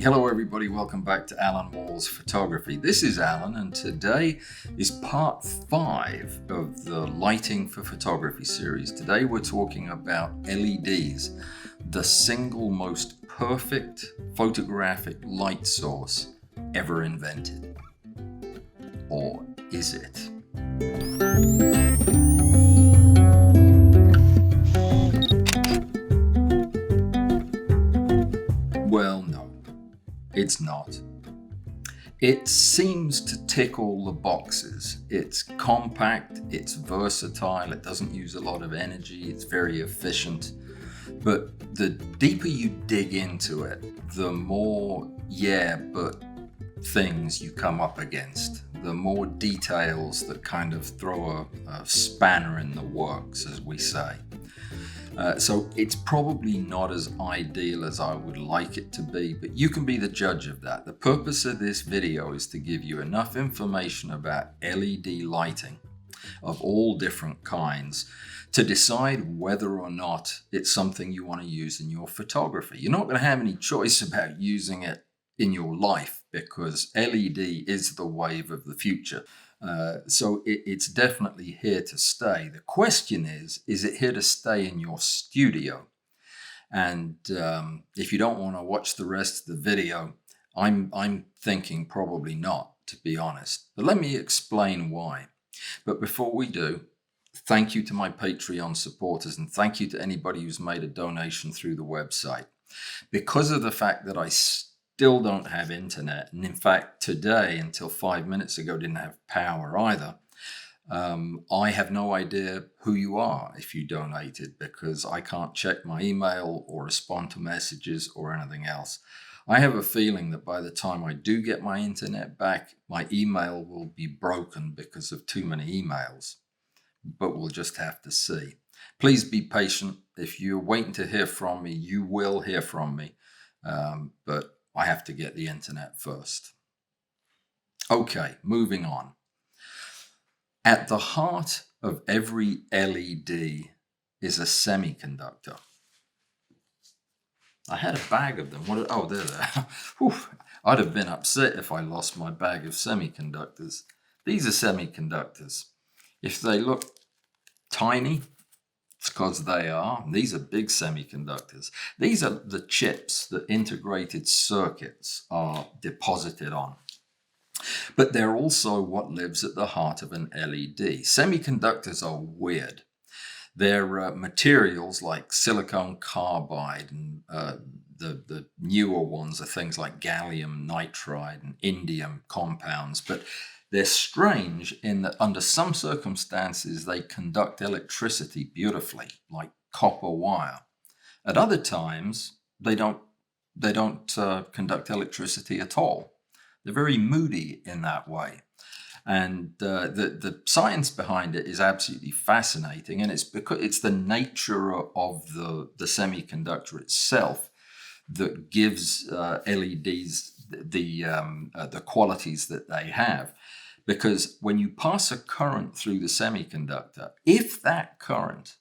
Hello everybody, welcome back to Allan Walls Photography. This is Allan, and today is part 5 of the Lighting for Photography series. Today we're talking about LEDs, the single most perfect photographic light source ever invented. Or is it? Well, no, it's not. It seems to tick all the boxes. It's compact, it's versatile, it doesn't use a lot of energy, it's very efficient. But the deeper you dig into it, the more but things you come up against, the more details that kind of throw a spanner in the works, as we say. So it's probably not as ideal as I would like it to be, but you can be the judge of that. The purpose of this video is to give you enough information about LED lighting of all different kinds to decide whether or not it's something you want to use in your photography. You're not going to have any choice about using it in your life because LED is the wave of the future. So it's definitely here to stay. The question is it here to stay in your studio? And if you don't want to watch the rest of the video, I'm thinking probably not, to be honest. But let me explain why. But before we do, thank you to my Patreon supporters, and thank you to anybody who's made a donation through the website. Because of the fact that I still don't have internet, and in fact today, until 5 minutes ago, didn't have power either, I have no idea who you are if you donated, because I can't check my email or respond to messages or anything else. I have a feeling that by the time I do get my internet back, my email will be broken because of too many emails, but we'll just have to see. Please be patient. If you're waiting to hear from me, you will hear from me, but I have to get the internet first. Okay, moving on. At the heart of every LED is a semiconductor. I had a bag of them. Oh, there they are. Whew. I'd have been upset if I lost my bag of semiconductors. These are semiconductors. If they look tiny, it's because they are. These are big semiconductors. These are the chips that integrated circuits are deposited on. But they're also what lives at the heart of an LED. Semiconductors are weird. They're materials like silicon carbide, and the newer ones are things like gallium nitride and indium compounds. But they're strange in that under some circumstances, they conduct electricity beautifully, like copper wire. At other times, they don't conduct electricity at all. They're very moody in that way. And the science behind it is absolutely fascinating. And it's because it's the nature of the semiconductor itself that gives LEDs the qualities that they have. Because when you pass a current through the semiconductor, if that current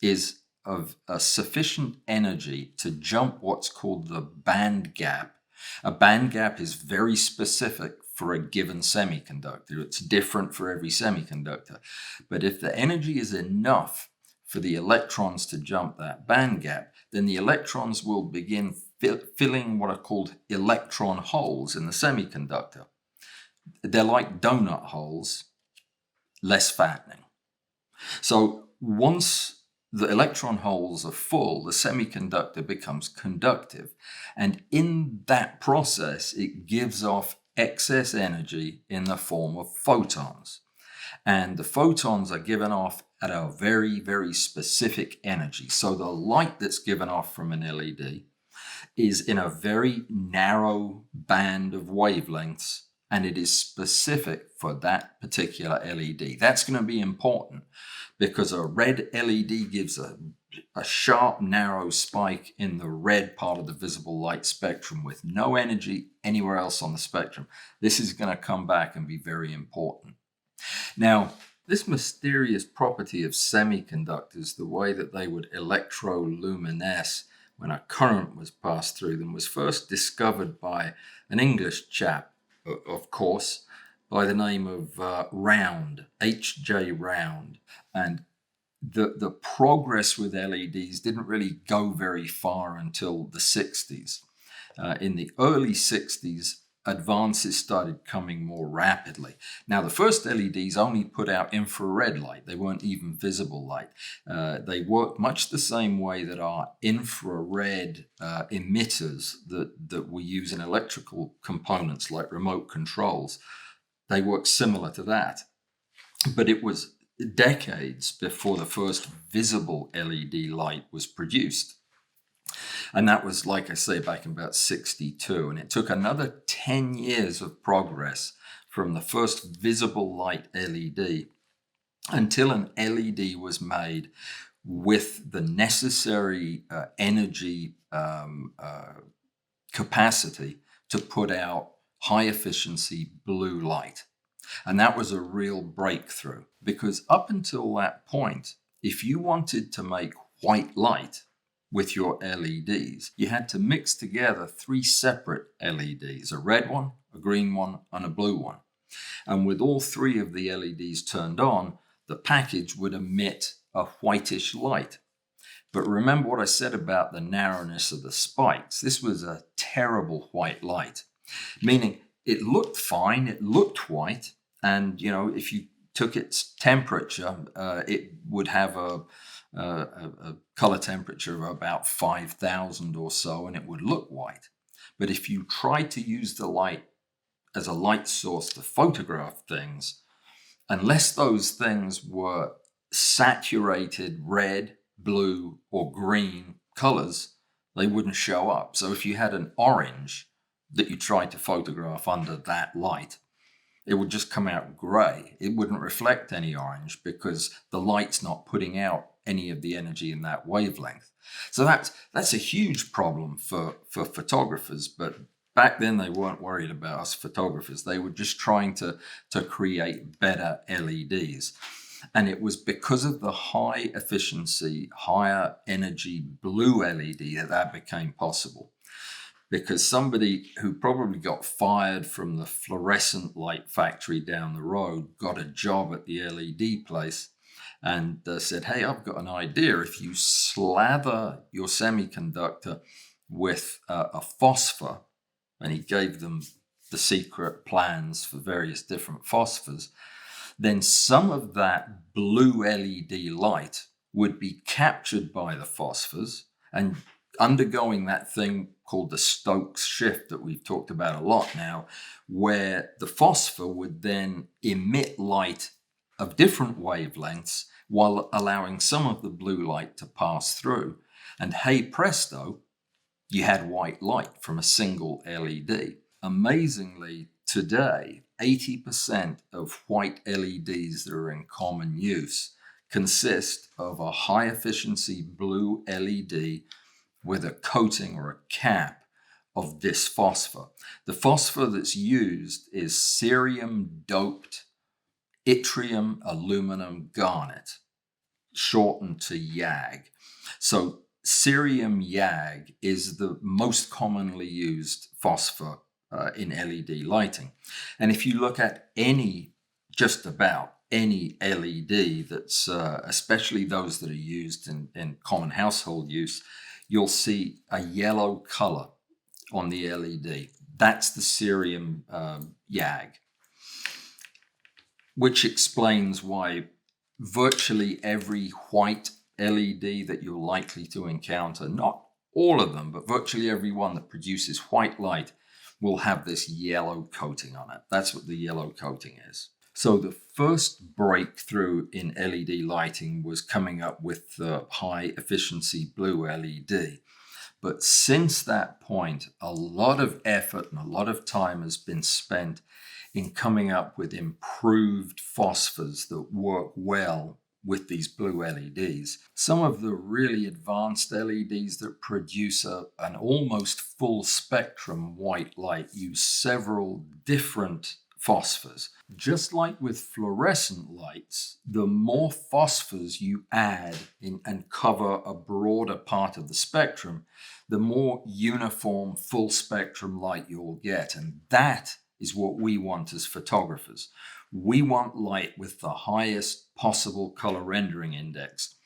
is of a sufficient energy to jump what's called the band gap, a band gap is very specific for a given semiconductor. It's different for every semiconductor. But if the energy is enough for the electrons to jump that band gap, then the electrons will begin filling what are called electron holes in the semiconductor. They're like donut holes, less fattening. So once the electron holes are full, the semiconductor becomes conductive. And in that process, it gives off excess energy in the form of photons. And the photons are given off at a very, very specific energy. So the light that's given off from an LED is in a very narrow band of wavelengths, and it is specific for that particular LED. That's going to be important because a red LED gives a sharp, narrow spike in the red part of the visible light spectrum with no energy anywhere else on the spectrum. This is going to come back and be very important. Now, this mysterious property of semiconductors, the way that they would electroluminesce when a current was passed through them was first discovered by an English chap, of course, by the name of Round, H.J. Round. And the progress with LEDs didn't really go very far until the 60s. In the early 60s, advances started coming more rapidly. Now, the first LEDs only put out infrared light. They weren't even visible light. They worked much the same way that our infrared emitters that we use in electrical components like remote controls. They work similar to that. But it was decades before the first visible LED light was produced. And that was, like I say, back in about 62. And it took another 10 years of progress from the first visible light LED until an LED was made with the necessary energy capacity to put out high efficiency blue light. And that was a real breakthrough, because up until that point, if you wanted to make white light with your LEDs, you had to mix together 3 separate LEDs, a red one, a green one, and a blue one. And with all 3 of the LEDs turned on, the package would emit a whitish light. But remember what I said about the narrowness of the spikes. This was a terrible white light, meaning it looked fine, it looked white, and if you took its temperature, it would have a color temperature of about 5,000 or so, and it would look white. But if you tried to use the light as a light source to photograph things, unless those things were saturated red, blue, or green colors, they wouldn't show up. So if you had an orange that you tried to photograph under that light, it would just come out gray. It wouldn't reflect any orange because the light's not putting out any of the energy in that wavelength. So that's a huge problem for photographers. But back then they weren't worried about us photographers. They were just trying to create better LEDs. And it was because of the high efficiency, higher energy blue LED that became possible. Because somebody who probably got fired from the fluorescent light factory down the road got a job at the LED place and said, hey, I've got an idea. If you slather your semiconductor with a phosphor, and he gave them the secret plans for various different phosphors, then some of that blue LED light would be captured by the phosphors and undergoing that thing called the Stokes shift that we've talked about a lot now, where the phosphor would then emit light of different wavelengths while allowing some of the blue light to pass through. And hey presto, you had white light from a single LED. Amazingly, today, 80% of white LEDs that are in common use consist of a high efficiency blue LED with a coating or a cap of this phosphor. The phosphor that's used is cerium doped yttrium aluminum garnet, shortened to YAG. So cerium YAG is the most commonly used phosphor in LED lighting. And if you look at just about any LED that's, especially those that are used in common household use, you'll see a yellow color on the LED. That's the cerium YAG, which explains why virtually every white LED that you're likely to encounter, not all of them, but virtually every one that produces white light will have this yellow coating on it. That's what the yellow coating is. So the first breakthrough in LED lighting was coming up with the high efficiency blue LED. But since that point, a lot of effort and a lot of time has been spent in coming up with improved phosphors that work well with these blue LEDs. Some of the really advanced LEDs that produce an almost full spectrum white light use several different phosphors. Just like with fluorescent lights, the more phosphors you add in and cover a broader part of the spectrum, the more uniform full spectrum light you'll get. And that is what we want as photographers. We want light with the highest possible color rendering index,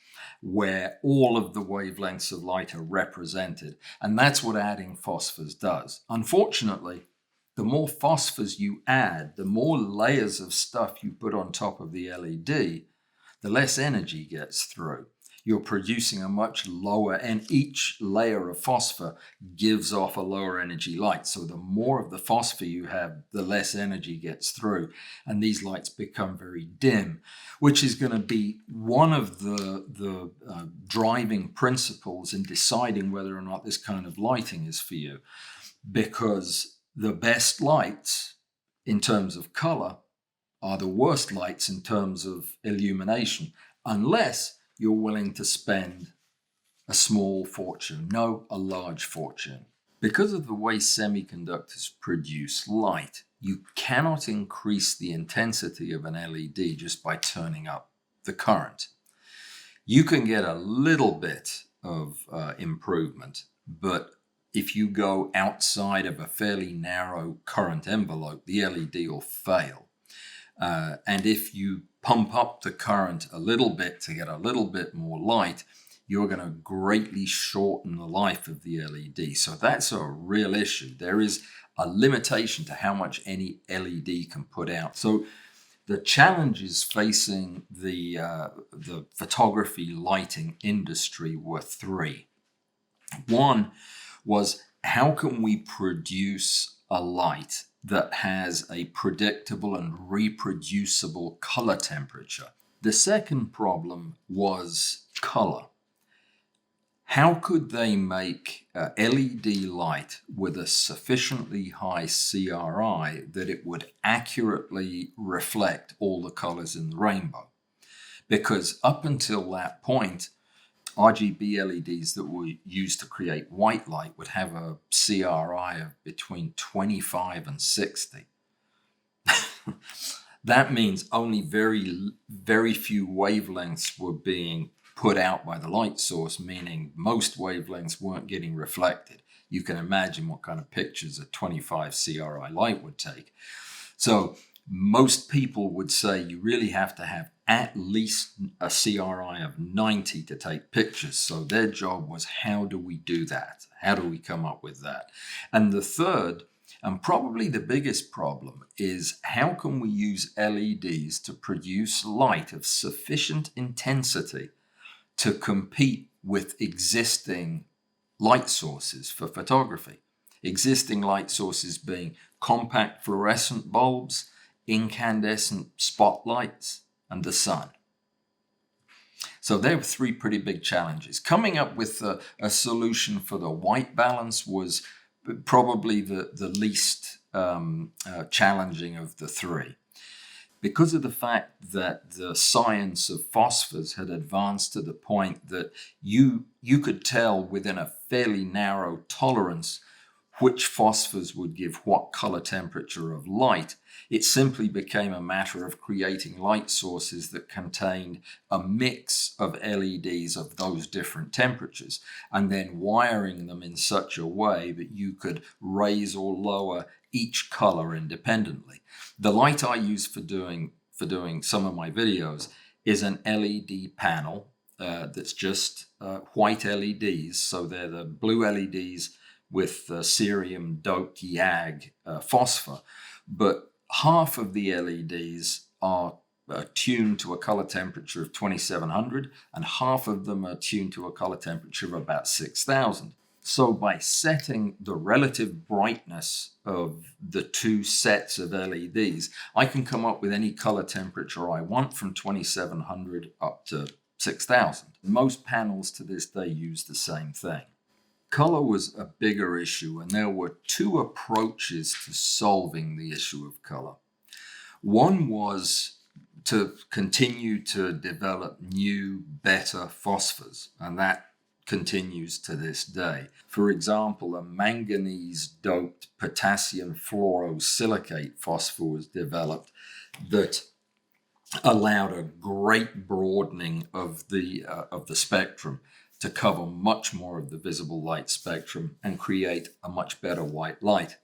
where all of the wavelengths of light are represented. And that's what adding phosphors does. Unfortunately, the more phosphors you add, the more layers of stuff you put on top of the LED, the less energy gets through. You're producing a much lower, and each layer of phosphor gives off a lower energy light. So the more of the phosphor you have, the less energy gets through. And these lights become very dim, which is going to be one of the driving principles in deciding whether or not this kind of lighting is for you. Because the best lights in terms of color are the worst lights in terms of illumination, unless you're willing to spend a small fortune, no, a large fortune. Because of the way semiconductors produce light, you cannot increase the intensity of an LED just by turning up the current. You can get a little bit of improvement, but if you go outside of a fairly narrow current envelope, the LED will fail. And if you pump up the current a little bit to get a little bit more light, you're going to greatly shorten the life of the LED. So that's a real issue. There is a limitation to how much any LED can put out. So the challenges facing the photography lighting industry were three. One was, how can we produce a light that has a predictable and reproducible color temperature? The second problem was color. How could they make LED light with a sufficiently high CRI that it would accurately reflect all the colors in the rainbow? Because up until that point, RGB LEDs that were used to create white light would have a CRI of between 25 and 60. That means only very few wavelengths were being put out by the light source, meaning most wavelengths weren't getting reflected. You can imagine what kind of pictures a 25 CRI light would take. So most people would say you really have to have at least a CRI of 90 to take pictures. So their job was, how do we do that? How do we come up with that? And the third, and probably the biggest problem, is how can we use LEDs to produce light of sufficient intensity to compete with existing light sources for photography? Existing light sources being compact fluorescent bulbs, incandescent spotlights, and the sun. So there were three pretty big challenges. Coming up with a solution for the white balance was probably the least challenging of the three. Because of the fact that the science of phosphors had advanced to the point that you could tell within a fairly narrow tolerance which phosphors would give what color temperature of light, it simply became a matter of creating light sources that contained a mix of LEDs of those different temperatures, and then wiring them in such a way that you could raise or lower each color independently. The light I use for doing some of my videos is an LED panel that's just white LEDs. So they're the blue LEDs with cerium doped YAG phosphor, but half of the LEDs are tuned to a color temperature of 2700, and half of them are tuned to a color temperature of about 6000. So by setting the relative brightness of the two sets of LEDs, I can come up with any color temperature I want from 2700 up to 6000. Most panels to this day use the same thing. Color was a bigger issue, and there were two approaches to solving the issue of color. One was to continue to develop new, better phosphors, and that continues to this day. For example, a manganese-doped potassium fluorosilicate phosphor was developed that allowed a great broadening of the spectrum to cover much more of the visible light spectrum and create a much better white light,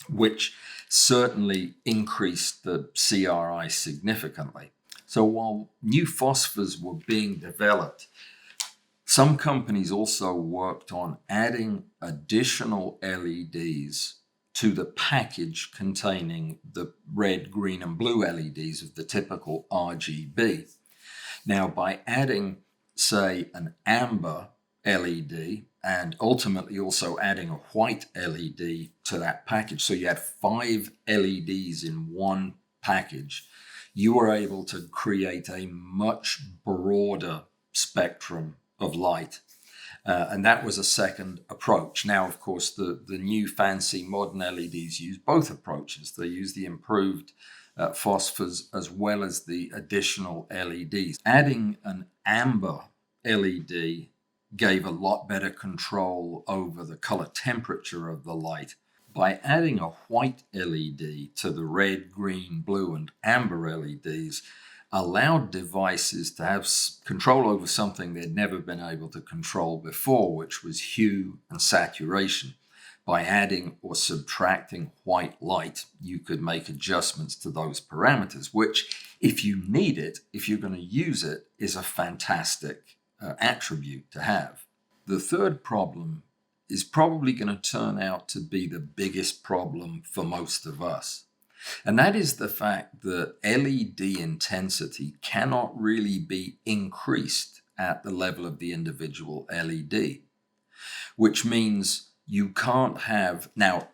which certainly increased the CRI significantly. So while new phosphors were being developed, some companies also worked on adding additional LEDs to the package containing the red, green, and blue LEDs of the typical RGB. Now, by adding, say, an amber LED and ultimately also adding a white LED to that package, so you had 5 LEDs in one package, you were able to create a much broader spectrum of light. And that was a second approach. Now, of course, the new fancy modern LEDs use both approaches. They use the improved phosphors as well as the additional LEDs. Adding an amber LED gave a lot better control over the color temperature of the light. By adding a white LED to the red, green, blue, and amber LEDs, allowed devices to have control over something they'd never been able to control before, which was hue and saturation. By adding or subtracting white light, you could make adjustments to those parameters, which, if you need it, if you're going to use it, is a fantastic attribute to have. The third problem is probably going to turn out to be the biggest problem for most of us. And that is the fact that LED intensity cannot really be increased at the level of the individual LED, which means you can't have, now,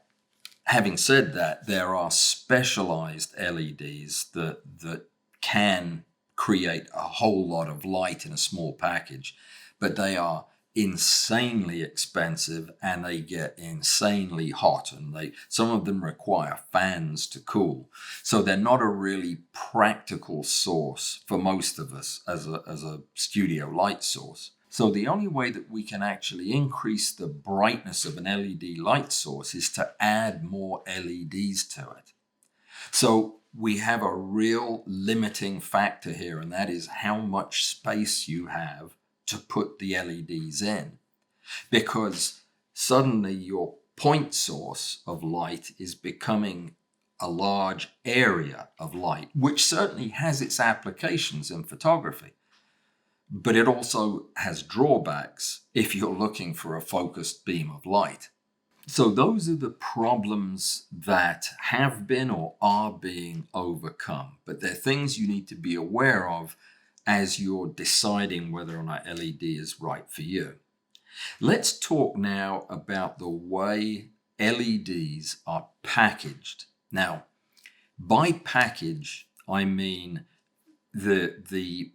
having said that, there are specialized LEDs that can create a whole lot of light in a small package, but they are insanely expensive and they get insanely hot, and some of them require fans to cool. So they're not a really practical source for most of us as a studio light source. So the only way that we can actually increase the brightness of an LED light source is to add more LEDs to it. So we have a real limiting factor here, and that is how much space you have to put the LEDs in, because suddenly your point source of light is becoming a large area of light, which certainly has its applications in photography, but it also has drawbacks if you're looking for a focused beam of light. So those are the problems that have been or are being overcome, but they're things you need to be aware of as you're deciding whether or not LED is right for you. Let's talk now about the way LEDs are packaged. Now, by package, I mean the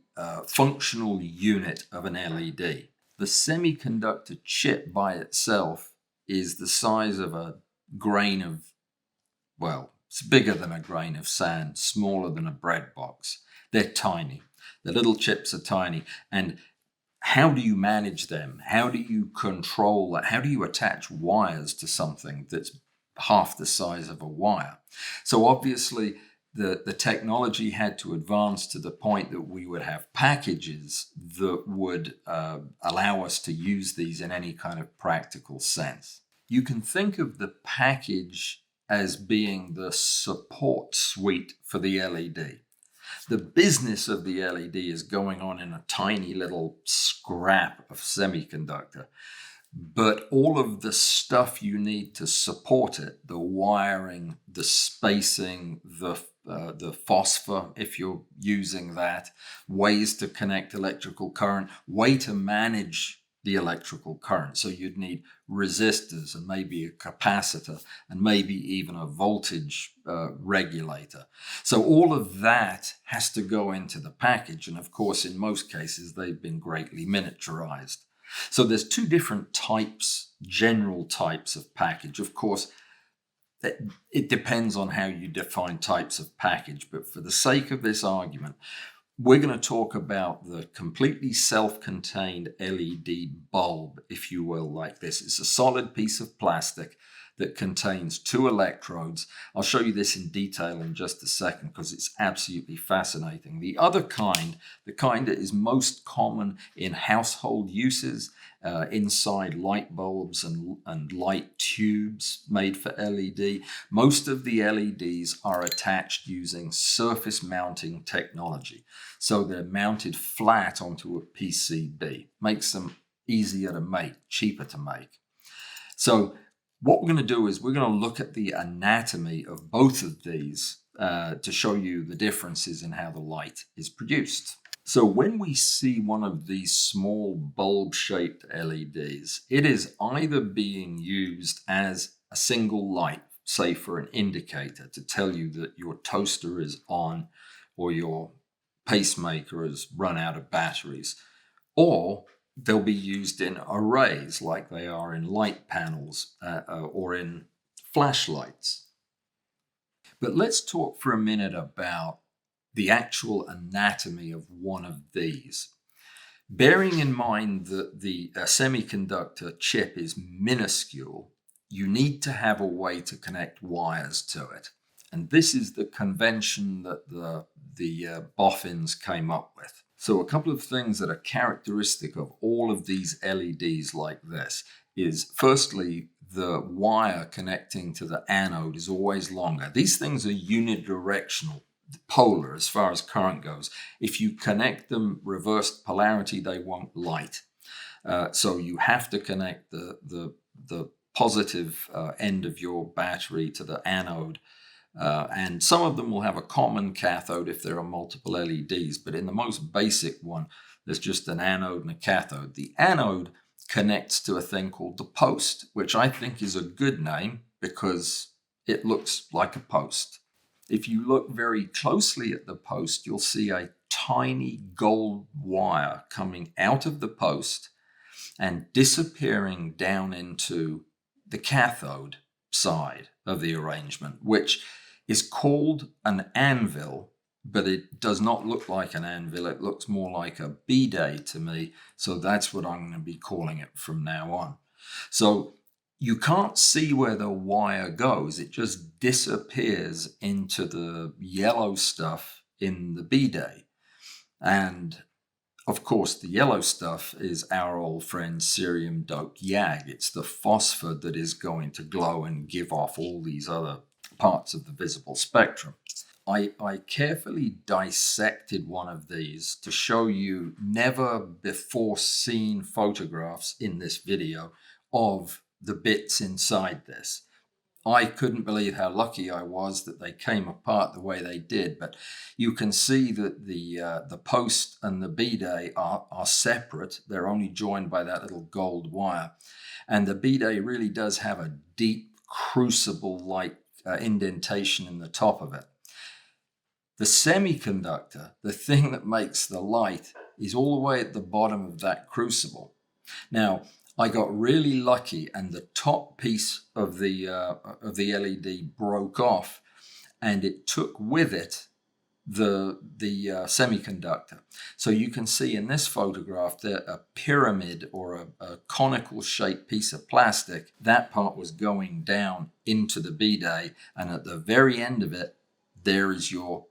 functional unit of an LED. The semiconductor chip by itself is the size of a grain of, well, it's bigger than a grain of sand, smaller than a bread box. They're tiny. The little chips are tiny. And how do you manage them? How do you control that? How do you attach wires to something that's half the size of a wire? So obviously, the technology had to advance to the point that we would have packages that would allow us to use these in any kind of practical sense. You can think of the package as being the support suite for the LED. The business of the LED is going on in a tiny little scrap of semiconductor, but all of the stuff you need to support it, the wiring, the spacing, the phosphor, if you're using that, ways to connect electrical current, way to manage the electrical current. So you'd need resistors and maybe a capacitor and maybe even a voltage regulator. So all of that has to go into the package. And of course, in most cases, they've been greatly miniaturized. So there's two different types, general types of package. Of course, it depends on how you define types of package. But for the sake of this argument, we're going to talk about the completely self-contained LED bulb, if you will, like this. It's a solid piece of plastic that contains 2 electrodes. I'll show you this in detail in just a second because it's absolutely fascinating. The other kind, the kind that is most common in household uses, inside light bulbs and light tubes made for LED. Most of the LEDs are attached using surface mounting technology. So they're mounted flat onto a PCB. Makes them easier to make, cheaper to make. So what we're going to do is we're going to look at the anatomy of both of these to show you the differences in how the light is produced. So when we see one of these small bulb-shaped LEDs, it is either being used as a single light, say for an indicator to tell you that your toaster is on or your pacemaker has run out of batteries, or they'll be used in arrays like they are in light panels or in flashlights. But let's talk for a minute about the actual anatomy of one of these. Bearing in mind that the semiconductor chip is minuscule, you need to have a way to connect wires to it. And this is the convention that the boffins came up with. So a couple of things that are characteristic of all of these LEDs like this is, firstly, the wire connecting to the anode is always longer. These things are unidirectional, polar as far as current goes. If you connect them reversed polarity, they won't light. So you have to connect the positive end of your battery to the anode. And some of them will have a common cathode if there are multiple LEDs, but in the most basic one, there's just an anode and a cathode. The anode connects to a thing called the post, which I think is a good name because it looks like a post. If you look very closely at the post, you'll see a tiny gold wire coming out of the post and disappearing down into the cathode side of the arrangement, which is called an anvil, but it does not look like an anvil. It looks more like a bidet to me. So that's what I'm going to be calling it from now on. So you can't see where the wire goes. It just disappears into the yellow stuff in the bidet. And of course, the yellow stuff is our old friend cerium doped YAG. It's the phosphor that is going to glow and give off all these other parts of the visible spectrum. I carefully dissected one of these to show you never before seen photographs in this video of the bits inside this. I couldn't believe how lucky I was that they came apart the way they did, but you can see that the post and the bidet are separate. They're only joined by that little gold wire. And the bidet really does have a deep crucible-like indentation in the top of it. The semiconductor, the thing that makes the light, is all the way at the bottom of that crucible. Now, I got really lucky and the top piece of the LED broke off, and it took with it the semiconductor. So you can see in this photograph that a pyramid or a conical shaped piece of plastic, that part was going down into the bidet, and at the very end of it, there is your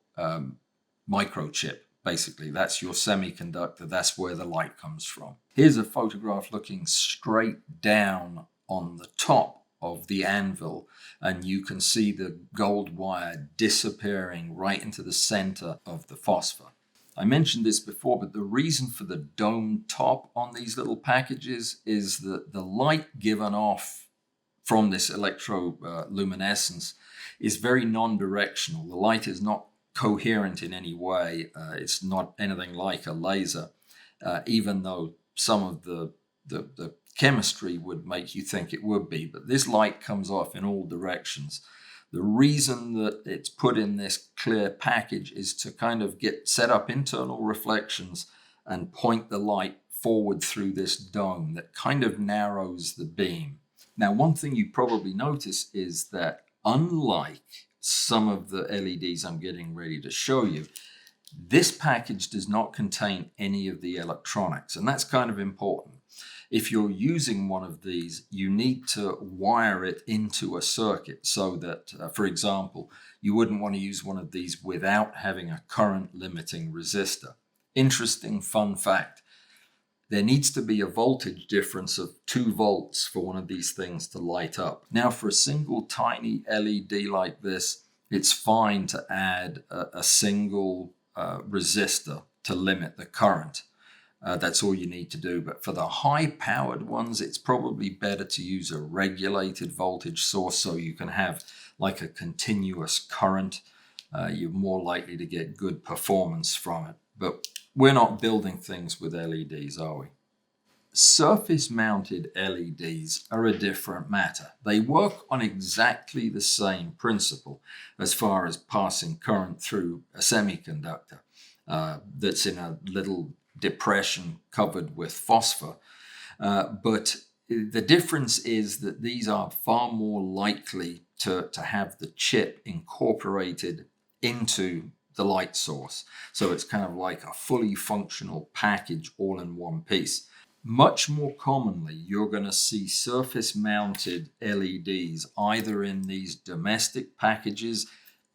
microchip. Basically, that's your semiconductor. That's where the light comes from. Here's a photograph looking straight down on the top of the anvil, and you can see the gold wire disappearing right into the center of the phosphor. I mentioned this before, but the reason for the dome top on these little packages is that the light given off from this electroluminescence is very non-directional. The light is not coherent in any way. It's not anything like a laser, even though some of the chemistry would make you think it would be. But this light comes off in all directions. The reason that it's put in this clear package is to kind of set up internal reflections and point the light forward through this dome that kind of narrows the beam. Now, one thing you probably notice is that unlike some of the LEDs I'm getting ready to show you, This package does not contain any of the electronics, and that's kind of important. If you're using one of these, you need to wire it into a circuit so that, for example, you wouldn't want to use one of these without having a current limiting resistor. Interesting fun fact. There needs to be a voltage difference of 2 volts for one of these things to light up. Now, for a single tiny LED like this, it's fine to add a single resistor to limit the current. That's all you need to do. But for the high-powered ones, it's probably better to use a regulated voltage source so you can have like a continuous current. You're more likely to get good performance from it. But we're not building things with LEDs, are we? Surface-mounted LEDs are a different matter. They work on exactly the same principle as far as passing current through a semiconductor that's in a little depression covered with phosphor. But the difference is that these are far more likely to have the chip incorporated into the light source. So it's kind of like a fully functional package all in one piece. Much more commonly, you're going to see surface-mounted LEDs either in these domestic packages.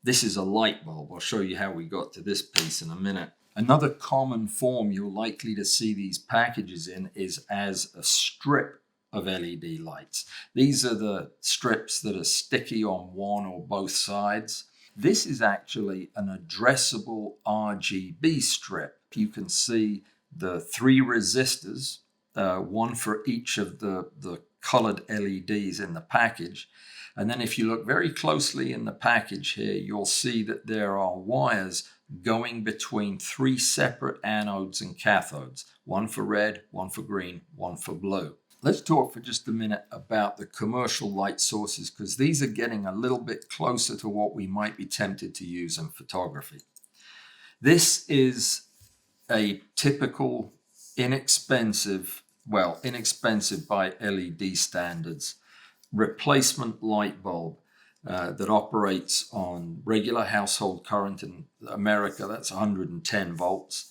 This is a light bulb. I'll show you how we got to this piece in a minute. Another common form you're likely to see these packages in is as a strip of LED lights. These are the strips that are sticky on one or both sides. This is actually an addressable RGB strip. You can see the 3 resistors, one for each of the colored LEDs in the package. And then if you look very closely in the package here, you'll see that there are wires going between 3 separate anodes and cathodes, one for red, one for green, one for blue. Let's talk for just a minute about the commercial light sources, because these are getting a little bit closer to what we might be tempted to use in photography. This is a typical inexpensive by LED standards, replacement light bulb that operates on regular household current in America. That's 110 volts.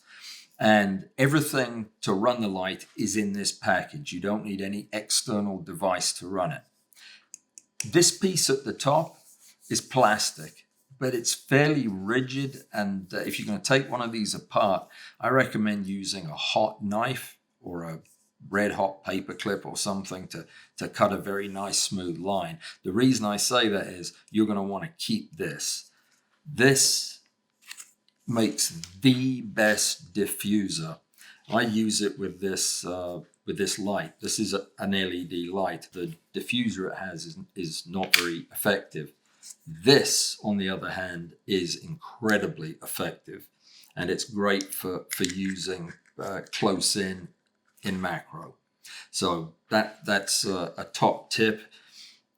And everything to run the light is in this package. You don't need any external device to run it. This piece at the top is plastic, but it's fairly rigid. And if you're going to take one of these apart, I recommend using a hot knife or a red hot paper clip or something to cut a very nice smooth line. The reason I say that is you're going to want to keep this. This makes the best diffuser. I use it with this light. This is an LED light. The diffuser it has is not very effective. This, on the other hand, is incredibly effective, and it's great for using close in macro. So that's a top tip,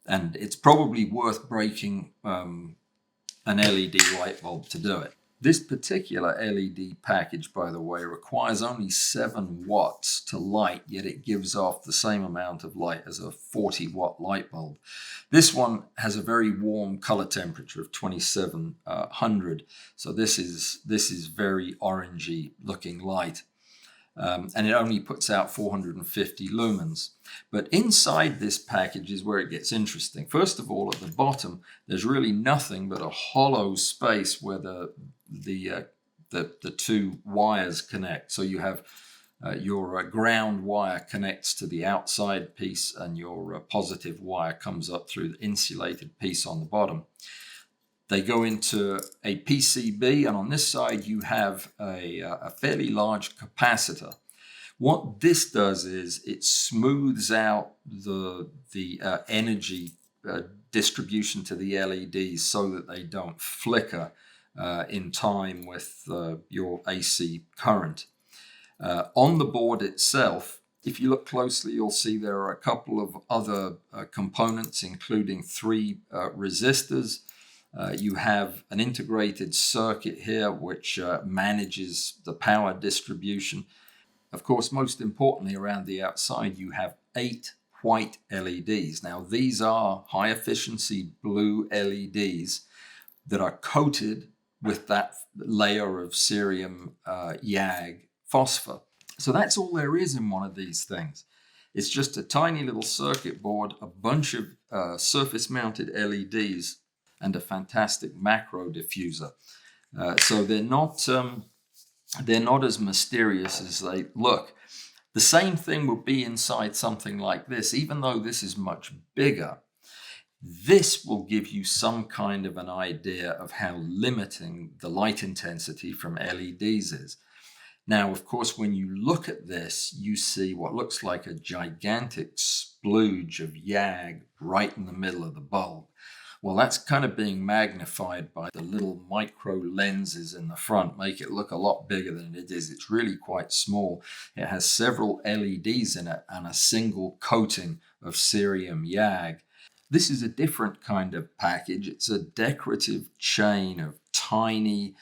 and it's probably worth breaking an LED light bulb to do it. This particular LED package, by the way, requires only 7 watts to light, yet it gives off the same amount of light as a 40-watt light bulb. This one has a very warm color temperature of 2700, so this is very orangey looking light. And it only puts out 450 lumens. But inside this package is where it gets interesting. First of all, at the bottom, there's really nothing but a hollow space where the 2 wires connect. So you have your ground wire connects to the outside piece, and your positive wire comes up through the insulated piece on the bottom. They go into a PCB, and on this side you have a fairly large capacitor. What this does is it smooths out the energy distribution to the LEDs so that they don't flicker in time with your AC current. On the board itself, if you look closely, you'll see there are a couple of other components, including 3 resistors. You have an integrated circuit here which manages the power distribution. Of course, most importantly, around the outside, you have 8 white LEDs. Now, these are high efficiency blue LEDs that are coated with that layer of cerium YAG phosphor. So that's all there is in one of these things. It's just a tiny little circuit board, a bunch of surface-mounted LEDs, and a fantastic macro diffuser. So they're not as mysterious as they look. The same thing would be inside something like this, even though this is much bigger. This will give you some kind of an idea of how limiting the light intensity from LEDs is. Now, of course, when you look at this, you see what looks like a gigantic splooge of YAG right in the middle of the bulb. Well, that's kind of being magnified by the little micro lenses in the front, make it look a lot bigger than it is. It's really quite small. It has several LEDs in it and a single coating of cerium YAG. This is a different kind of package. It's a decorative chain of tiny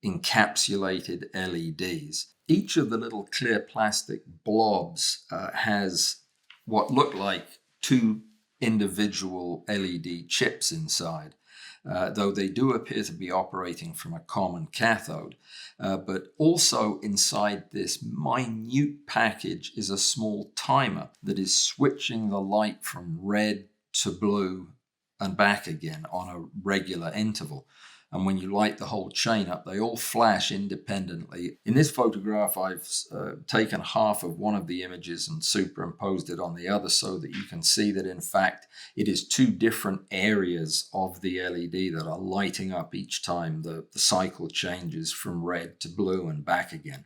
encapsulated LEDs. Each of the little clear plastic blobs has what look like two individual LED chips inside, though they do appear to be operating from a common cathode. But also inside this minute package is a small timer that is switching the light from red to blue and back again on a regular interval. And when you light the whole chain up, they all flash independently. In this photograph, I've taken half of one of the images and superimposed it on the other so that you can see that, in fact, it is two different areas of the LED that are lighting up each time the cycle changes from red to blue and back again.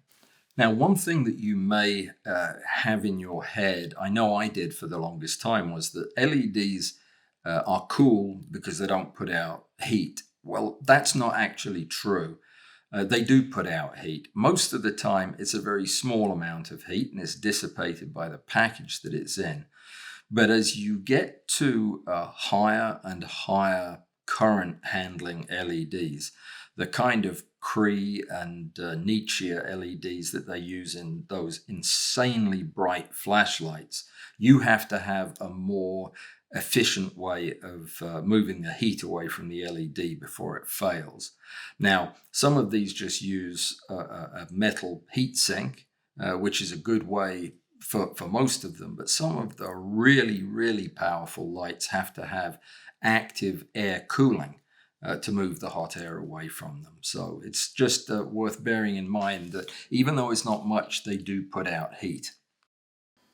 Now, one thing that you may have in your head, I know I did for the longest time, was that LEDs are cool because they don't put out heat. Well, that's not actually true. They do put out heat. Most of the time, it's a very small amount of heat and it's dissipated by the package that it's in. But as you get to higher and higher current handling LEDs, the kind of Cree and Nietzsche LEDs that they use in those insanely bright flashlights, you have to have a more efficient way of moving the heat away from the LED before it fails. Now, some of these just use a metal heat sink, which is a good way for most of them, but some of the really, really powerful lights have to have active air cooling to move the hot air away from them. So it's just worth bearing in mind that even though it's not much, they do put out heat.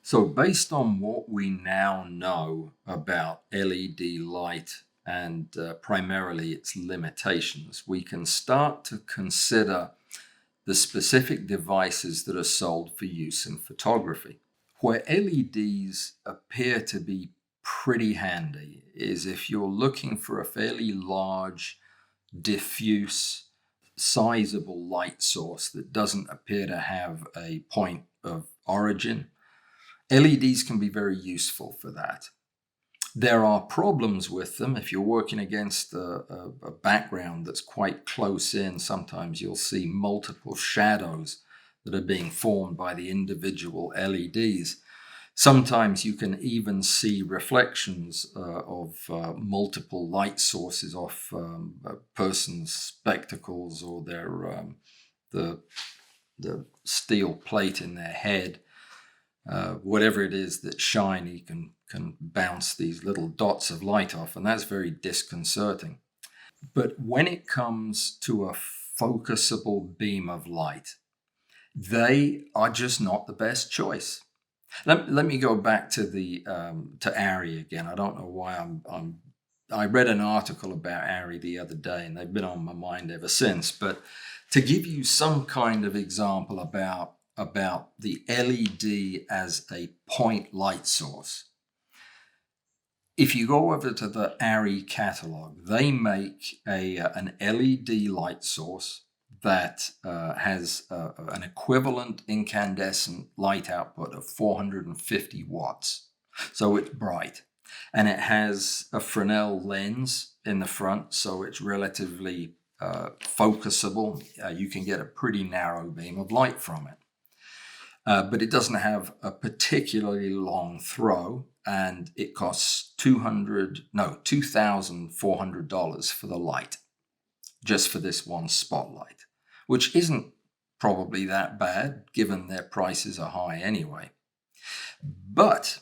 So based on what we now know about LED light and primarily its limitations, we can start to consider the specific devices that are sold for use in photography. Where LEDs appear to be pretty handy is if you're looking for a fairly large, diffuse, sizable light source that doesn't appear to have a point of origin. LEDs can be very useful for that. There are problems with them. If you're working against a background that's quite close in, sometimes you'll see multiple shadows that are being formed by the individual LEDs. Sometimes you can even see reflections of multiple light sources off a person's spectacles or the steel plate in their head. Whatever it is that's shiny can bounce these little dots of light off, and that's very disconcerting. But when it comes to a focusable beam of light, they are just not the best choice. Let me go back to to ARRI again. I don't know why I read an article about ARRI the other day, and they've been on my mind ever since. But to give you some kind of example about the LED as a point light source, if you go over to the ARRI catalog, they make an LED light source that has an equivalent incandescent light output of 450 watts. So it's bright. And it has a Fresnel lens in the front, so it's relatively focusable. You can get a pretty narrow beam of light from it. But it doesn't have a particularly long throw, and it costs $2,400 for the light. just for this one spotlight, which isn't probably that bad given their prices are high anyway. But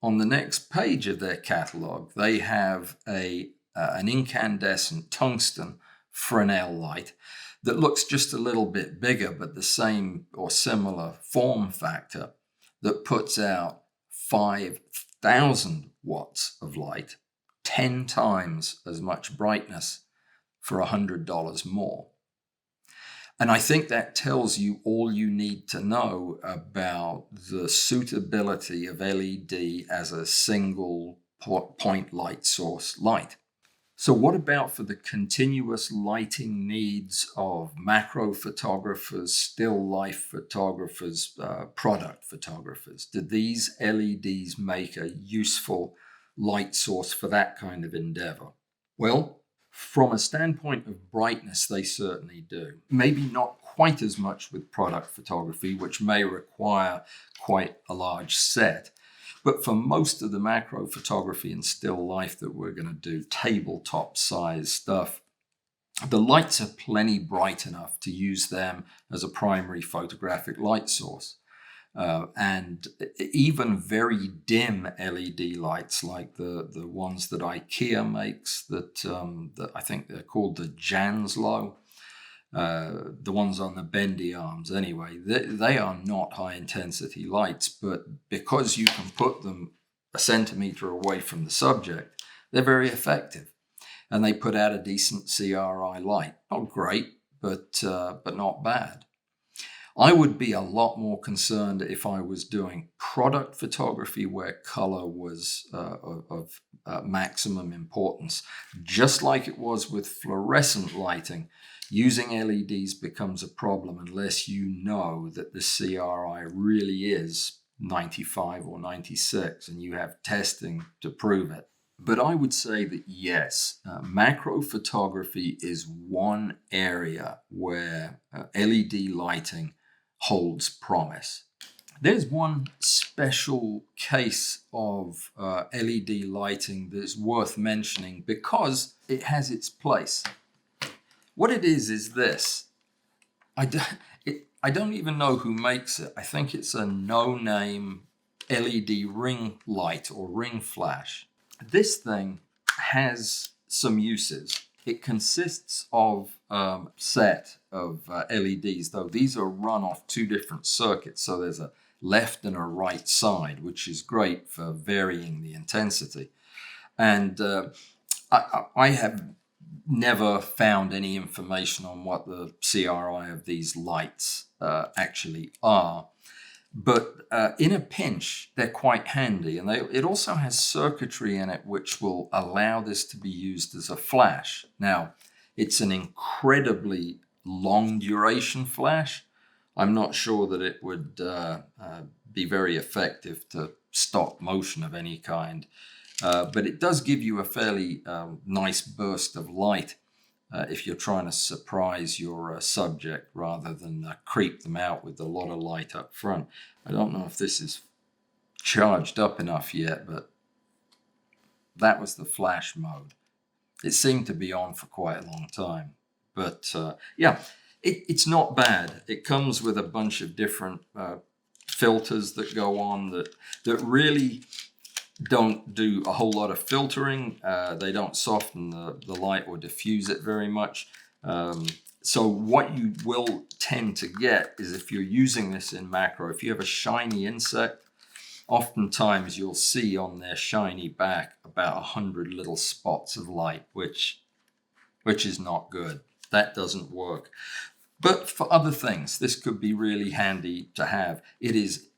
on the next page of their catalog, they have an incandescent tungsten Fresnel light that looks just a little bit bigger, but the same or similar form factor, that puts out 5,000 watts of light, 10 times as much brightness for $100 more. And I think that tells you all you need to know about the suitability of LED as a single point light source light. So what about for the continuous lighting needs of macro photographers, still life photographers, product photographers? Do these LEDs make a useful light source for that kind of endeavor? Well, from a standpoint of brightness, they certainly do. Maybe not quite as much with product photography, which may require quite a large set. But for most of the macro photography and still life that we're going to do, tabletop size stuff, the lights are plenty bright enough to use them as a primary photographic light source. And even very dim LED lights like the ones that IKEA makes, that I think they're called the Janslow, the ones on the bendy arms anyway, they are not high intensity lights, but because you can put them a centimeter away from the subject, they're very effective. And they put out a decent CRI light. Not great, but not bad. I would be a lot more concerned if I was doing product photography where color was of maximum importance. Just like it was with fluorescent lighting, using LEDs becomes a problem unless you know that the CRI really is 95 or 96 and you have testing to prove it. But I would say that yes, macro photography is one area where LED lighting holds promise. There's one special case of LED lighting that's worth mentioning because it has its place. What it is this. I don't even know who makes it. I think it's a no-name LED ring light or ring flash. This thing has some uses. It consists of a set of LEDs, though these are run off two different circuits. So there's a left and a right side, which is great for varying the intensity. And I have never found any information on what the CRI of these lights actually are. But in a pinch, they're quite handy. And it also has circuitry in it which will allow this to be used as a flash. Now, it's an incredibly long duration flash. I'm not sure that it would be very effective to stop motion of any kind. But it does give you a fairly nice burst of light if you're trying to surprise your subject rather than creep them out with a lot of light up front. I don't know if this is charged up enough yet, but that was the flash mode. It seemed to be on for quite a long time. But yeah, it's not bad. It comes with a bunch of different filters that go on that really don't do a whole lot of filtering. They don't soften the light or diffuse it very much. So what you will tend to get is if you're using this in macro, if you have a shiny insect, oftentimes you'll see on their shiny back about 100 little spots of light, which is not good. That doesn't work. But for other things, this could be really handy to have. It is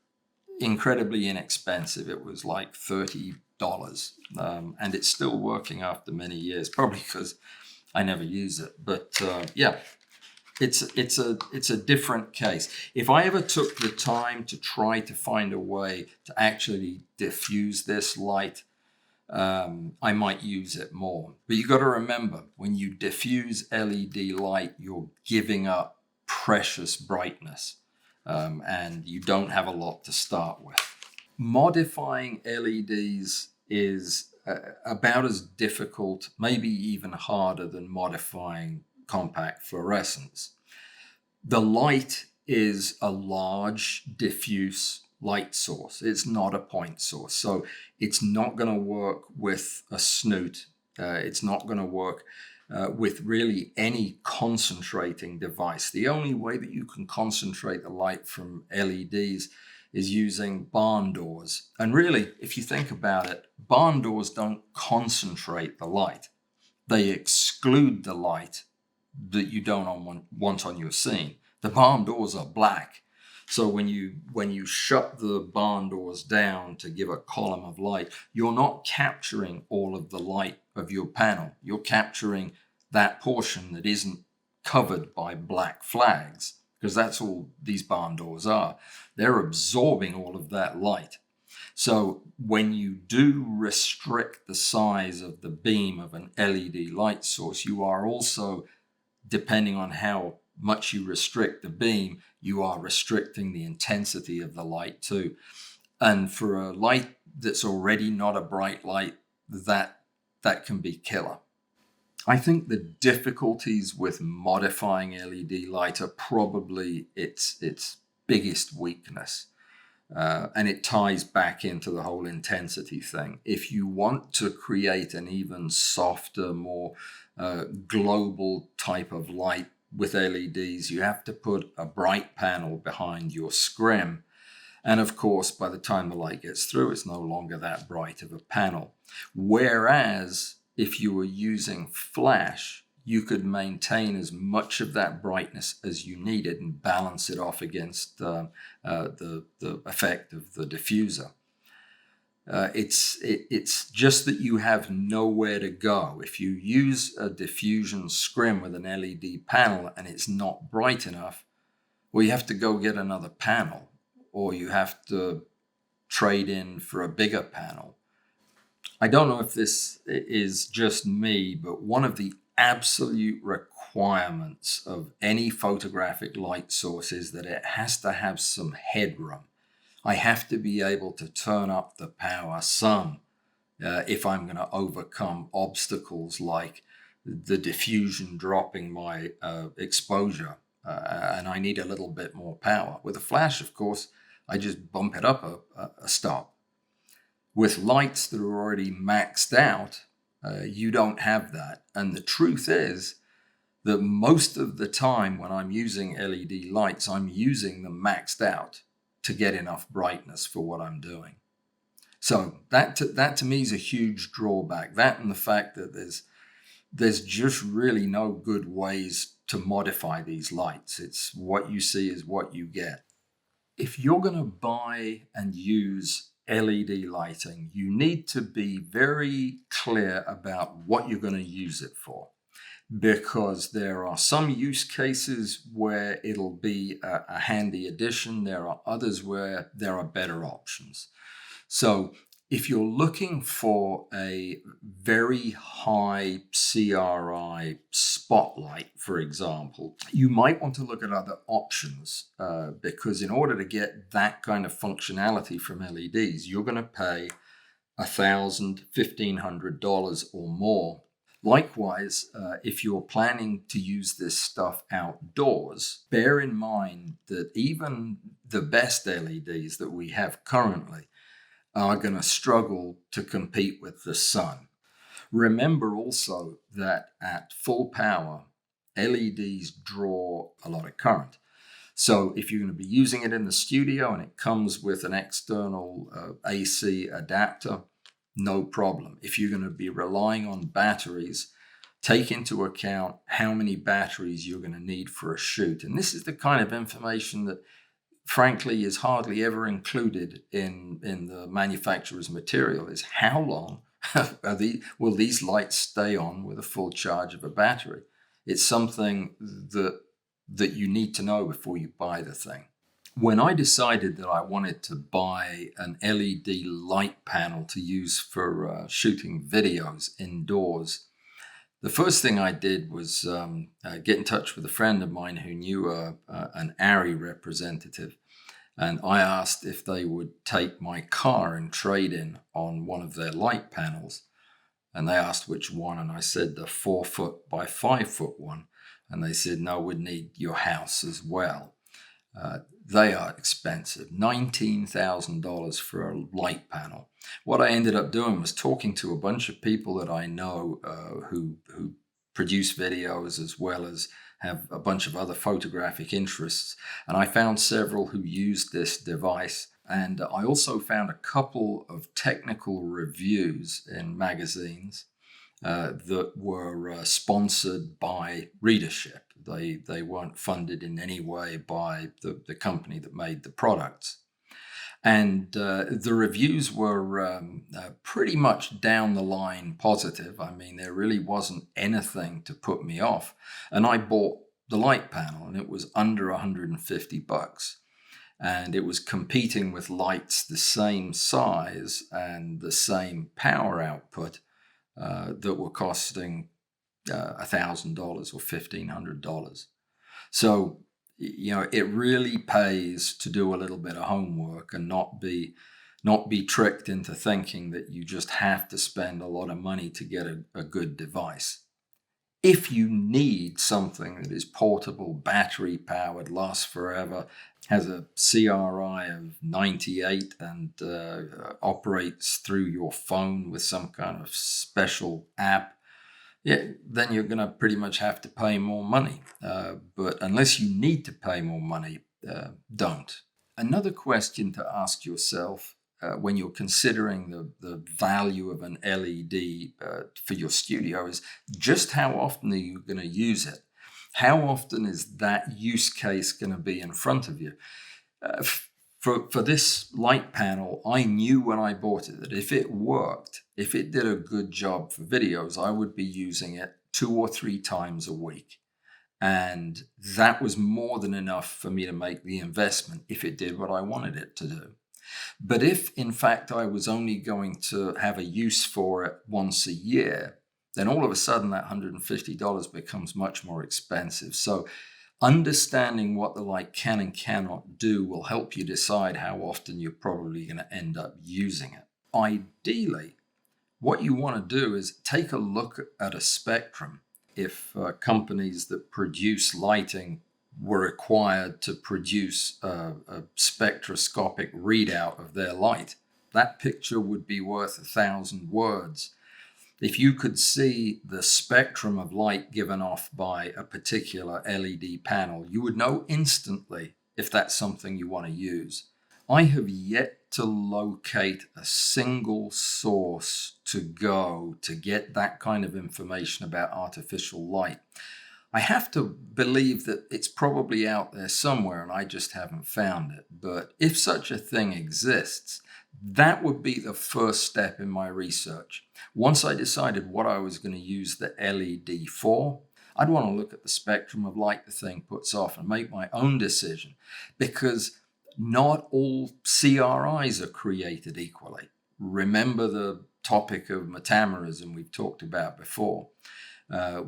incredibly inexpensive. It was like $30, and it's still working after many years, probably because I never use it. But yeah, it's a different case. If I ever took the time to try to find a way to actually diffuse this light, I might use it more. But you got to remember, when you diffuse LED light, you're giving up precious brightness. And you don't have a lot to start with. Modifying LEDs is about as difficult, maybe even harder than modifying compact fluorescence. The light is a large diffuse light source. It's not a point source. So it's not going to work with a snoot. It's not going to work with really any concentrating device. The only way that you can concentrate the light from LEDs is using barn doors. And really, if you think about it, barn doors don't concentrate the light. They exclude the light that you don't want on your scene. The barn doors are black. So when you shut the barn doors down to give a column of light, you're not capturing all of the light of your panel. You're capturing that portion that isn't covered by black flags, because that's all these barn doors are. They're absorbing all of that light. So when you do restrict the size of the beam of an LED light source, you are also, depending on how much you restrict the beam, you are restricting the intensity of the light too. And for a light that's already not a bright light, that can be killer. I think the difficulties with modifying LED light are probably its biggest weakness. And it ties back into the whole intensity thing. If you want to create an even softer, more global type of light with LEDs, you have to put a bright panel behind your scrim. And of course, by the time the light gets through, it's no longer that bright of a panel. Whereas if you were using flash, you could maintain as much of that brightness as you needed and balance it off against the effect of the diffuser. It's just that you have nowhere to go. If you use a diffusion scrim with an LED panel and it's not bright enough, well, you have to go get another panel, or you have to trade in for a bigger panel. I don't know if this is just me, but one of the absolute requirements of any photographic light source is that it has to have some headroom. I have to be able to turn up the power some if I'm going to overcome obstacles like the diffusion dropping my exposure, and I need a little bit more power. With a flash, of course, I just bump it up a stop. With lights that are already maxed out, you don't have that. And the truth is that most of the time when I'm using LED lights, I'm using them maxed out to get enough brightness for what I'm doing. So that to me is a huge drawback. That and the fact that there's just really no good ways to modify these lights. It's what you see is what you get. If you're going to buy and use LED lighting, you need to be very clear about what you're going to use it for, because there are some use cases where it'll be a handy addition. There are others where there are better options. So if you're looking for a very high CRI spotlight, for example, you might want to look at other options because in order to get that kind of functionality from LEDs, you're going to pay $1,000, $1,500 or more. Likewise, if you're planning to use this stuff outdoors, bear in mind that even the best LEDs that we have currently are going to struggle to compete with the sun. Remember also that at full power, LEDs draw a lot of current. So if you're going to be using it in the studio and it comes with an external AC adapter, no problem. If you're going to be relying on batteries, take into account how many batteries you're going to need for a shoot. And this is the kind of information that frankly is hardly ever included in the manufacturer's material, is how long will these lights stay on with a full charge of a battery. It's something that you need to know before you buy the thing. When I decided that I wanted to buy an LED light panel to use for shooting videos indoors, the first thing I did was get in touch with a friend of mine who knew an ARRI representative. And I asked if they would take my car and trade in on one of their light panels. And they asked which one. And I said the 4 foot by 5 foot one. And they said, no, we'd need your house as well. They are expensive, $19,000 for a light panel. What I ended up doing was talking to a bunch of people that I know who produce videos as well as have a bunch of other photographic interests. And I found several who used this device. And I also found a couple of technical reviews in magazines that were sponsored by readership. They weren't funded in any way by the company that made the products. And the reviews were pretty much down the line positive. I mean, there really wasn't anything to put me off. And I bought the light panel, and it was under $150. And it was competing with lights the same size and the same power output that were costing $1,000 or $1,500. So, it really pays to do a little bit of homework and not be tricked into thinking that you just have to spend a lot of money to get a good device. If you need something that is portable, battery powered, lasts forever, has a CRI of 98 and operates through your phone with some kind of special app, then you're going to pretty much have to pay more money. But unless you need to pay more money, don't. Another question to ask yourself when you're considering the value of an LED for your studio is just how often are you going to use it? How often is that use case going to be in front of you? For this light panel, I knew when I bought it that if it worked, if it did a good job for videos, I would be using it 2 or 3 times a week. And that was more than enough for me to make the investment if it did what I wanted it to do. But if, in fact, I was only going to have a use for it once a year, then all of a sudden that $150 becomes much more expensive. So understanding what the light can and cannot do will help you decide how often you're probably going to end up using it. Ideally, what you want to do is take a look at a spectrum. If companies that produce lighting were required to produce a spectroscopic readout of their light, that picture would be worth 1,000 words. If you could see the spectrum of light given off by a particular LED panel, you would know instantly if that's something you want to use. I have yet to locate a single source to go to get that kind of information about artificial light. I have to believe that it's probably out there somewhere and I just haven't found it. But if such a thing exists, that would be the first step in my research. Once I decided what I was going to use the LED for, I'd want to look at the spectrum of light the thing puts off and make my own decision, because not all CRIs are created equally. Remember the topic of metamerism we've talked about before.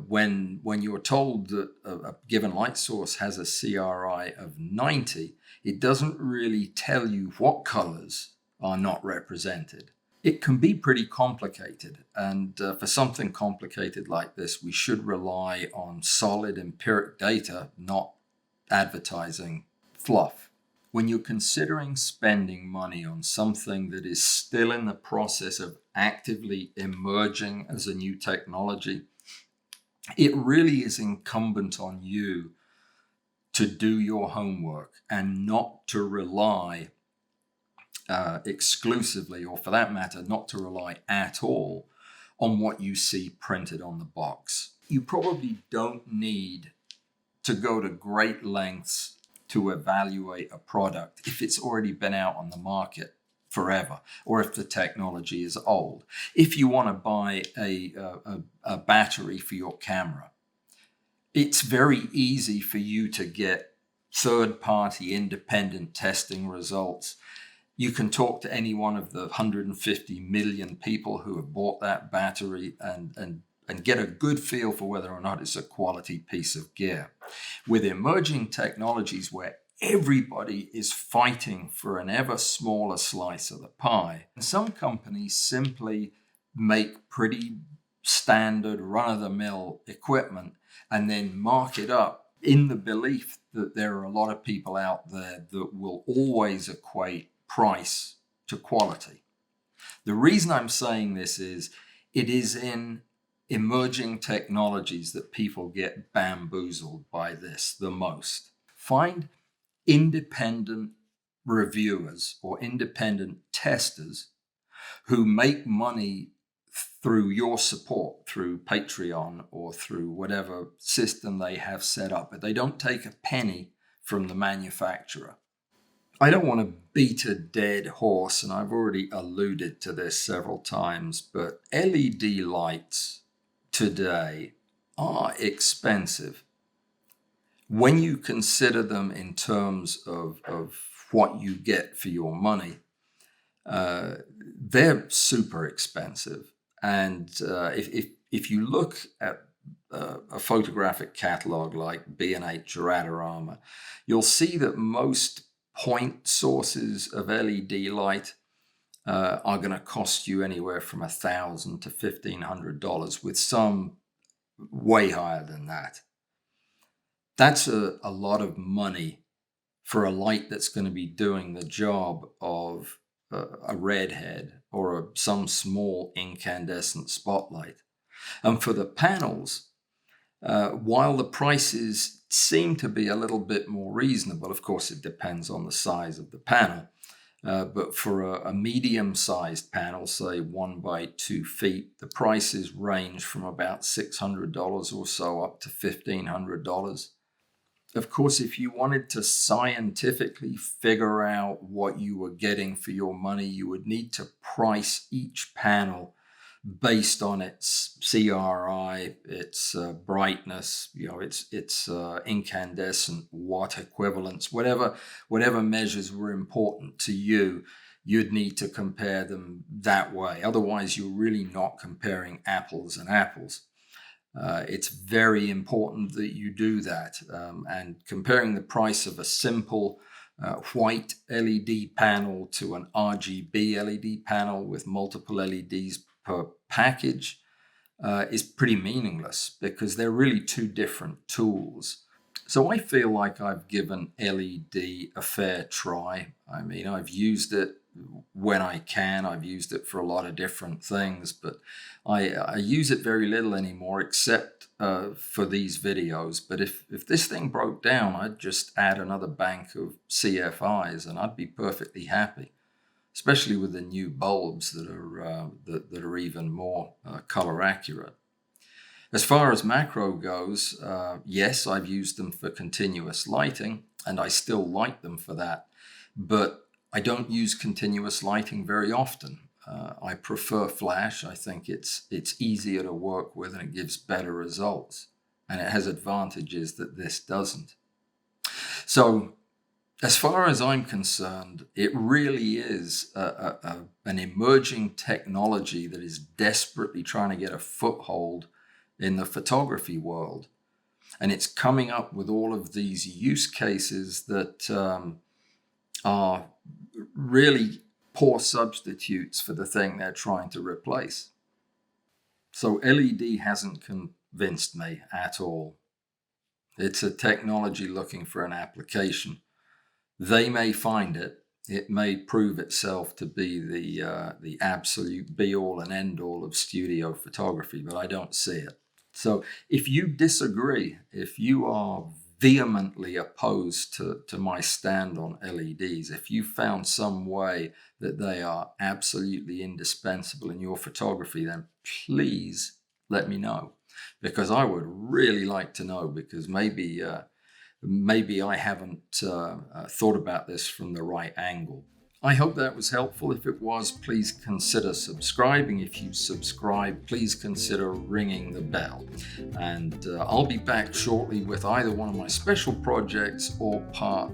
When you're told that a given light source has a CRI of 90, it doesn't really tell you what colors are not represented. It can be pretty complicated, and for something complicated like this, we should rely on solid empiric data, not advertising fluff. When you're considering spending money on something that is still in the process of actively emerging as a new technology, it really is incumbent on you to do your homework and not to rely exclusively, or for that matter, not to rely at all on what you see printed on the box. You probably don't need to go to great lengths to evaluate a product if it's already been out on the market forever, or if the technology is old. If you want to buy a battery for your camera, it's very easy for you to get third-party independent testing results. You can talk to any one of the 150 million people who have bought that battery and get a good feel for whether or not it's a quality piece of gear. With emerging technologies where everybody is fighting for an ever smaller slice of the pie, and some companies simply make pretty standard run-of-the-mill equipment and then mark it up in the belief that there are a lot of people out there that will always equate price to quality. The reason I'm saying this is it is in emerging technologies that people get bamboozled by this the most. Find independent reviewers or independent testers who make money through your support, through Patreon or through whatever system they have set up, but they don't take a penny from the manufacturer. I don't want to beat a dead horse, and I've already alluded to this several times, but LED lights today are expensive. When you consider them in terms of what you get for your money, they're super expensive. And if you look at a photographic catalog like B&H or Adorama, you'll see that most point sources of LED light are going to cost you anywhere from $1,000 to $1,500, with some way higher than that. That's a lot of money for a light that's going to be doing the job of a redhead or some small incandescent spotlight. And for the panels, while the prices seem to be a little bit more reasonable, of course it depends on the size of the panel, but for a medium-sized panel, say 1 by 2 feet, the prices range from about $600 or so up to $1,500. Of course, if you wanted to scientifically figure out what you were getting for your money, you would need to price each panel based on its CRI, its brightness, its incandescent watt equivalence, whatever measures were important to you. You'd need to compare them that way. Otherwise, you're really not comparing apples and apples. It's very important that you do that. And comparing the price of a simple white LED panel to an RGB LED panel with multiple LEDs per package is pretty meaningless, because they're really two different tools. So I feel like I've given LED a fair try. I mean, I've used it when I can. I've used it for a lot of different things, but I use it very little anymore, except for these videos. But if this thing broke down, I'd just add another bank of CFIs and I'd be perfectly happy, especially with the new bulbs that are even more color accurate. As far as macro goes, yes, I've used them for continuous lighting, and I still like them for that, but I don't use continuous lighting very often. I prefer flash. I think it's easier to work with and it gives better results, and it has advantages that this doesn't. So as far as I'm concerned, it really is an emerging technology that is desperately trying to get a foothold in the photography world. And it's coming up with all of these use cases that are really poor substitutes for the thing they're trying to replace. So LED hasn't convinced me at all. It's a technology looking for an application. They may find it. It may prove itself to be the absolute be-all and end-all of studio photography, but I don't see it. So if you disagree, if you are vehemently opposed to my stand on LEDs, if you found some way that they are absolutely indispensable in your photography, then please let me know, because I would really like to know, because maybe I haven't thought about this from the right angle. I hope that was helpful. If it was, please consider subscribing. If you subscribe, please consider ringing the bell. And I'll be back shortly with either one of my special projects or part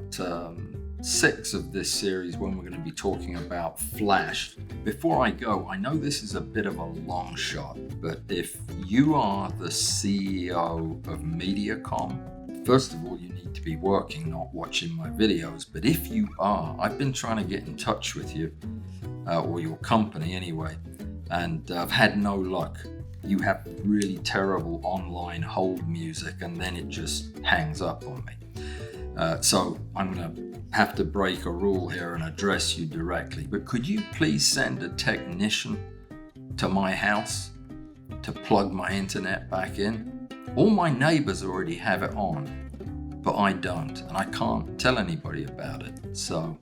6 of this series, when we're going to be talking about flash. Before I go, I know this is a bit of a long shot, but if you are the CEO of Mediacom, first of all, you need to be working, not watching my videos. But if you are, I've been trying to get in touch with you, or your company anyway, and I've had no luck. you have really terrible online hold music and then it just hangs up on me. So I'm going to have to break a rule here and address you directly. But could you please send a technician to my house to plug my internet back in? All my neighbors already have it on, but I don't, and I can't tell anybody about it. So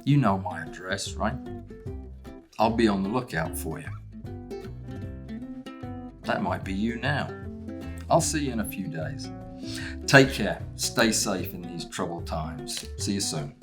you know my address, right? I'll be on the lookout for you. That might be you now. I'll see you in a few days. Take care. Stay safe in these troubled times. See you soon.